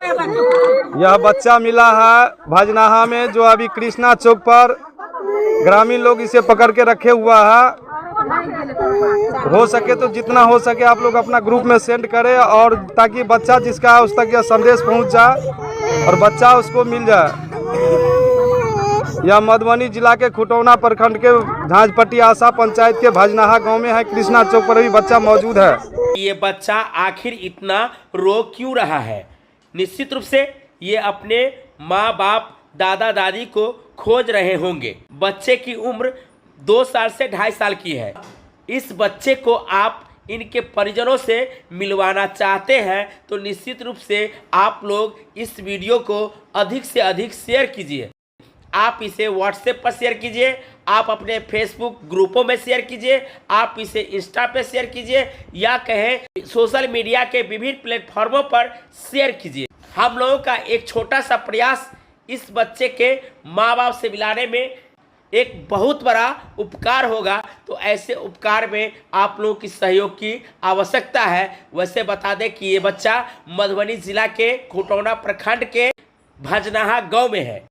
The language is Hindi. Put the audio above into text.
यह बच्चा मिला है भजनाहा में, जो अभी कृष्णा चौक पर ग्रामीण लोग इसे पकड़ के रखे हुआ है। हो सके तो जितना हो सके आप लोग अपना ग्रुप में सेंड करें, और ताकि बच्चा जिसका है उस तक यह संदेश पहुंच जाए और बच्चा उसको मिल जाए। यह मधुबनी जिला के खुटौना प्रखंड के झांझपट्टी आशा पंचायत के भजनाहा गांव में है। कृष्णा चौक पर भी बच्चा मौजूद है। ये बच्चा आखिर इतना रो क्यों रहा है? निश्चित रूप से ये अपने माँ बाप दादा दादी को खोज रहे होंगे। बच्चे की उम्र 2 साल से 2.5 साल की है। इस बच्चे को आप इनके परिजनों से मिलवाना चाहते हैं तो निश्चित रूप से आप लोग इस वीडियो को अधिक से अधिक शेयर कीजिए। आप इसे व्हाट्सएप पर शेयर कीजिए, आप अपने फेसबुक ग्रुपों में शेयर कीजिए, आप इसे इंस्टा पे शेयर कीजिए, या कहें सोशल मीडिया के विभिन्न प्लेटफॉर्मों पर शेयर कीजिए। हम लोगों का एक छोटा सा प्रयास इस बच्चे के माँ बाप से मिलाने में एक बहुत बड़ा उपकार होगा। तो ऐसे उपकार में आप लोगों की सहयोग की आवश्यकता है। वैसे बता दें कि ये बच्चा मधुबनी जिला के खुटौना प्रखंड के भजनाहा गांव में है।